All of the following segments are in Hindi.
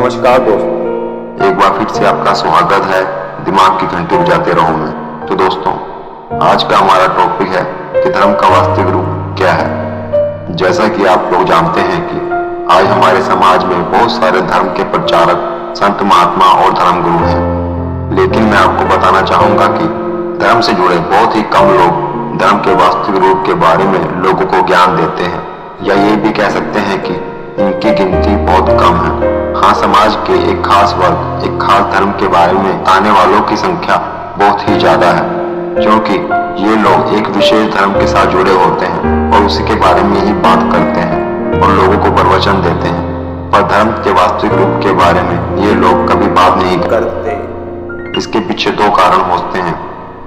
नमस्कार दोस्तों, एक बार फिर से आपका स्वागत है दिमाग की घंटी बजाते रहो में। तो दोस्तों, आज का हमारा टॉपिक है कि धर्म का वास्तविक रूप क्या है। जैसा कि आप लोग जानते हैं कि आज हमारे समाज में बहुत सारे धर्म के प्रचारक, संत, महात्मा और धर्म गुरु हैं, लेकिन मैं आपको बताना चाहूंगा कि धर्म से जुड़े बहुत ही कम लोग धर्म के वास्तविक रूप के बारे में लोगों को ज्ञान देते हैं, या ये भी कह सकते हैं कि इनकी गिनती बहुत कम है। हाँ, समाज के एक खास वर्ग, एक खास धर्म के बारे में आने वालों की संख्या बहुत ही ज्यादा है, क्योंकि ये लोग एक विशेष धर्म के साथ जुड़े होते हैं और उसी के बारे में ही बात करते हैं और लोगों को प्रवचन देते हैं, पर धर्म के वास्तविक रूप के बारे में ये लोग कभी बात नहीं करते। इसके पीछे दो कारण होते हैं।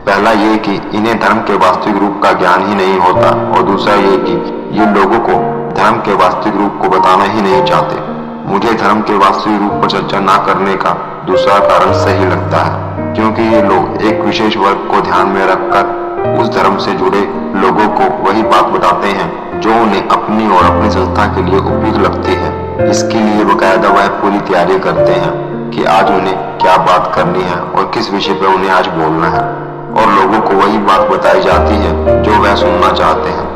पहला ये कि इन्हें धर्म के वास्तविक रूप का ज्ञान ही नहीं होता, और दूसरा ये कि ये लोगों को धर्म के वास्तविक रूप को बताना ही नहीं चाहते। मुझे धर्म के वास्तविक रूप पर चर्चा न करने का दूसरा कारण सही लगता है, क्योंकि ये लोग एक विशेष वर्ग को ध्यान में रखकर उस धर्म से जुड़े लोगों को वही बात बताते हैं जो उन्हें अपनी और अपनी संस्था के लिए उपयुक्त लगती है। इसके लिए बकायदा वह पूरी तैयारी करते हैं कि आज उन्हें क्या बात करनी है और किस विषय पर उन्हें आज बोलना है, और लोगों को वही बात बताई जाती है जो वह सुनना चाहते हैं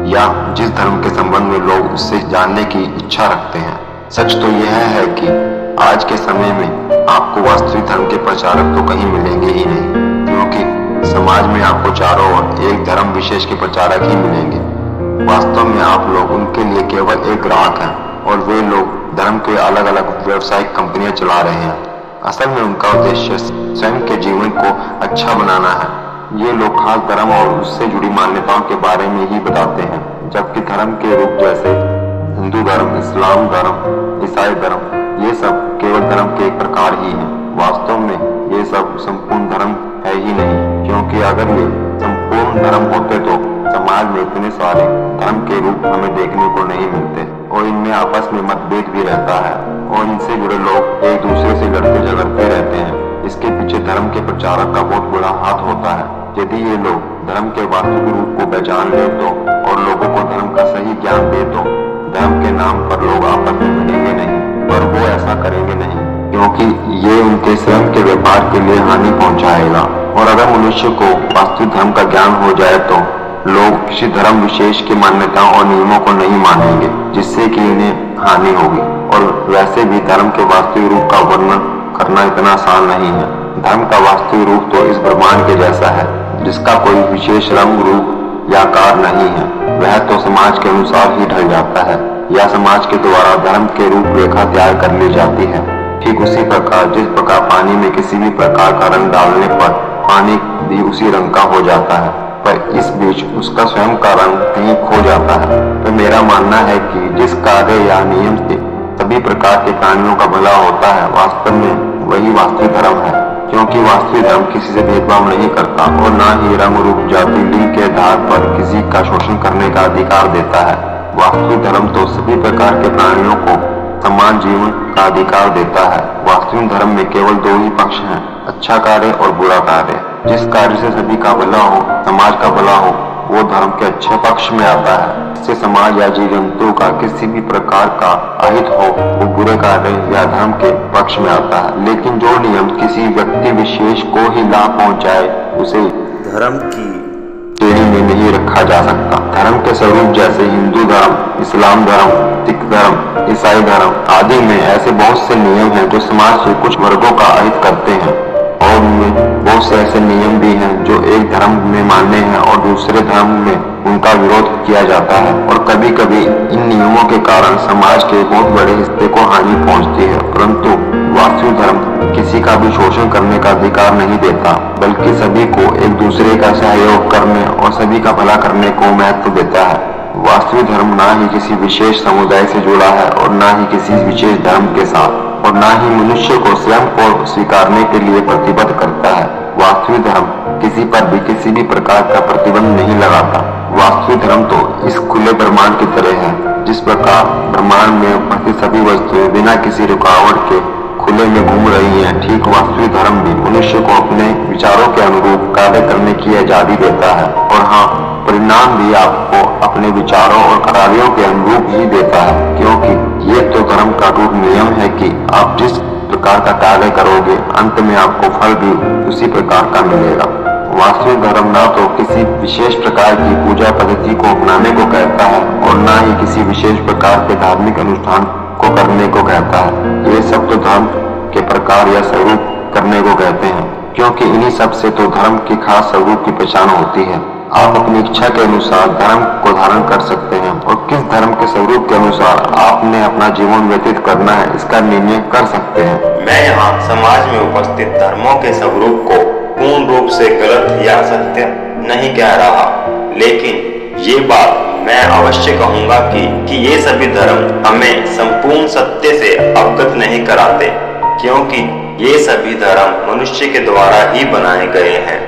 या जिस धर्म के संबंध में लोग उससे जानने की इच्छा रखते हैं। सच तो यह है कि आज के समय में आपको वास्तविक धर्म के प्रचारक तो कहीं मिलेंगे ही नहीं, क्योंकि समाज में आपको चारों ओर एक धर्म विशेष के प्रचारक ही मिलेंगे। वास्तव में आप लोग उनके लिए केवल एक ग्राहक हैं, और वे लोग धर्म के अलग अलग व्यवसायिक कंपनियां चला रहे हैं। असल में उनका उद्देश्य स्वयं के जीवन को अच्छा बनाना है। ये लोग खास धर्म और उससे जुड़ी मान्यताओं के बारे में ही बताते हैं, जबकि धर्म के रूप जैसे हिंदू धर्म, इस्लाम धर्म, ईसाई धर्म, ये सब केवल धर्म के एक प्रकार ही हैं। वास्तव में ये सब संपूर्ण धर्म है ही नहीं, क्योंकि अगर ये संपूर्ण धर्म होते तो समाज में इतने सारे धर्म के रूप हमें देखने को नहीं मिलते, और इनमें आपस में मतभेद भी रहता है, और इनसे जुड़े लोग एक दूसरे से लड़ते झगड़ते रहते हैं। इसके पीछे धर्म के प्रचारक का बहुत बड़ा हाथ होता है। यदि ये लोग धर्म के वास्तविक रूप को पहचान ले तो और लोगों को धर्म का सही ज्ञान दे तो धर्म के नाम पर लोग आपस में मिलेंगे नहीं, पर वो ऐसा करेंगे नहीं, क्योंकि ये उनके स्वयं के व्यापार के लिए हानि पहुंचाएगा। और अगर मनुष्य को वास्तविक धर्म का ज्ञान हो जाए तो लोग किसी धर्म विशेष की मान्यताओं और नियमों को नहीं मानेंगे, जिससे कि इन्हें हानि होगी। और वैसे भी धर्म के वास्तविक रूप का वर्णन करना इतना आसान नहीं है। धर्म का वास्तविक रूप तो इस ब्रह्मांड के जैसा है, जिसका कोई विशेष रंग, रूप या आकार नहीं है। वह तो समाज के अनुसार ही ढल जाता है, या समाज के द्वारा धर्म के रूपरेखा तैयार कर ली जाती है। ठीक उसी प्रकार जिस प्रकार पानी में किसी भी प्रकार का रंग डालने पर पानी भी उसी रंग का हो जाता है, पर इस बीच उसका स्वयं का रंग कहीं खो जाता है। तो मेरा मानना है कि जिस कार्य या नियम से सभी प्रकार के प्राणियों का भला होता है, वास्तव में वही वास्तविक धर्म है, क्योंकि वास्तविक धर्म किसी से भेदभाव नहीं करता और न ही रंग, रूप, जाति, लिंग के आधार पर किसी का शोषण करने का अधिकार देता है। वास्तविक धर्म तो सभी प्रकार के प्राणियों को समान जीवन का अधिकार देता है। वास्तविक धर्म में केवल दो ही पक्ष हैं, अच्छा कार्य और बुरा कार्य। जिस कार्य से सभी का भला हो, समाज का भला हो, वो धर्म के अच्छे पक्ष में आता है। इससे समाज या जीव जंतु का किसी भी प्रकार का अहित हो, वो बुरे कार्य या धर्म के पक्ष में आता है। लेकिन जो नियम किसी व्यक्ति विशेष को ही लाभ पहुंचाए, उसे धर्म की श्रेणी में नहीं रखा जा सकता। धर्म के स्वरूप जैसे हिंदू धर्म, इस्लाम धर्म, सिख धर्म, ईसाई धर्म आदि में ऐसे बहुत से नियम हैं जो समाज के कुछ वर्गों का अहित करते हैं, और उनमें बहुत से ऐसे नियम भी हैं जो एक धर्म में मान्य हैं और दूसरे धर्म में उनका विरोध किया जाता है। और कभी कभी इन नियमों के कारण समाज के बहुत बड़े हिस्से को हानि पहुंचती है। परंतु वास्तविक धर्म किसी का भी शोषण करने का अधिकार नहीं देता, बल्कि सभी को एक दूसरे का सहयोग करने और सभी का भला करने को महत्व देता है। वास्तविक धर्म ना ही किसी विशेष समुदाय से जुड़ा है और ना ही किसी विशेष धर्म के साथ, और ना ही मनुष्य को स्वयं को स्वीकारने के लिए प्रतिबद्ध करता है। वास्तविक धर्म किसी पर भी किसी भी प्रकार का प्रतिबंध नहीं लगाता। वास्तविक धर्म तो इस खुले ब्रह्मांड की तरह है। जिस प्रकार ब्रह्मांड में उपस्थित सभी वस्तुएं बिना किसी रुकावट के खुले में घूम रही हैं, ठीक वास्तविक धर्म भी मनुष्य को अपने विचारों के अनुरूप कार्य करने की आजादी देता है। और हाँ, परिणाम भी आपको अपने विचारों और कार्यों के अनुरूप ही देता है, क्योंकि ये तो धर्म का रूप नियम है कि आप जिस प्रकार का कार्य करोगे, अंत में आपको फल भी उसी प्रकार का मिलेगा। वास्तविक धर्म ना तो किसी विशेष प्रकार की पूजा पद्धति को अपनाने को कहता है और ना ही किसी विशेष प्रकार के धार्मिक अनुष्ठान को करने को कहता है। ये सब तो धर्म के प्रकार या स्वरूप करने को कहते हैं, क्योंकि इन्हीं सब से तो धर्म के खास स्वरूप की पहचान होती है। आप अपनी इच्छा के अनुसार धर्म को धारण कर सकते हैं और किस धर्म के स्वरूप के अनुसार आपने अपना जीवन व्यतीत करना है इसका निर्णय कर सकते हैं। मैं यहाँ समाज में उपस्थित धर्मों के स्वरूप को पूर्ण रूप से गलत या सत्य नहीं कह रहा, लेकिन ये बात मैं अवश्य कहूँगा कि ये सभी धर्म हमें संपूर्ण सत्य से अवगत नहीं कराते, क्योंकि ये सभी धर्म मनुष्य के द्वारा ही बनाए गए हैं,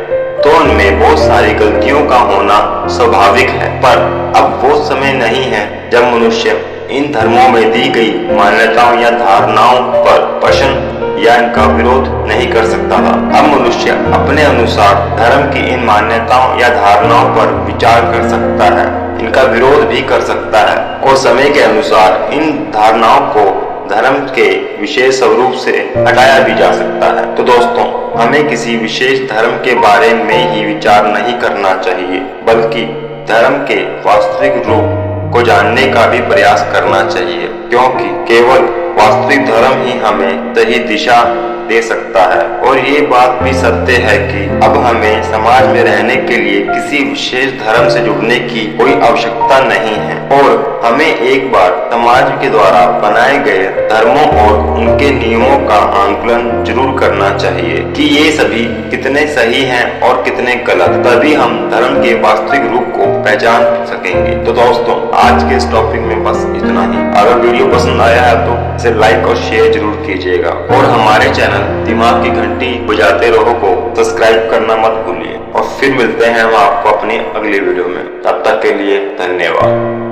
तो उनमें बहुत सारी गलतियों का होना स्वाभाविक है। पर अब वो समय नहीं है जब मनुष्य इन धर्मों में दी गई मान्यताओं या धारणाओं पर प्रश्न या इनका विरोध नहीं कर सकता था। अब मनुष्य अपने अनुसार धर्म की इन मान्यताओं या धारणाओं पर विचार कर सकता है, इनका विरोध भी कर सकता है और समय के अनुसार इन धारणाओं को धर्म के विशेष स्वरूप से हटाया भी जा सकता है। तो दोस्तों, हमें किसी विशेष धर्म के बारे में ही विचार नहीं करना चाहिए, बल्कि धर्म के वास्तविक रूप को जानने का भी प्रयास करना चाहिए, क्योंकि केवल वास्तविक धर्म ही हमें सही दिशा दे सकता है। और ये बात भी सत्य है कि अब हमें समाज में रहने के लिए किसी विशेष धर्म से जुड़ने की कोई आवश्यकता नहीं है और हमें एक बार समाज के द्वारा बनाए गए धर्मों और उनके नियमों का आंकलन जरूर करना चाहिए कि ये सभी कितने सही हैं और कितने गलत, तभी हम धर्म के वास्तविक रूप को पहचान सकेंगे। तो दोस्तों, आज के इस टॉपिक में बस इतना ही। अगर वीडियो पसंद आया है तो इसे लाइक और शेयर जरूर कीजिएगा और हमारे चैनल दिमाग की घंटी बजाते रहो को सब्सक्राइब करना मत भूलिए। और फिर मिलते हैं हम आपको अपनी अगली वीडियो में, तब तक के लिए धन्यवाद।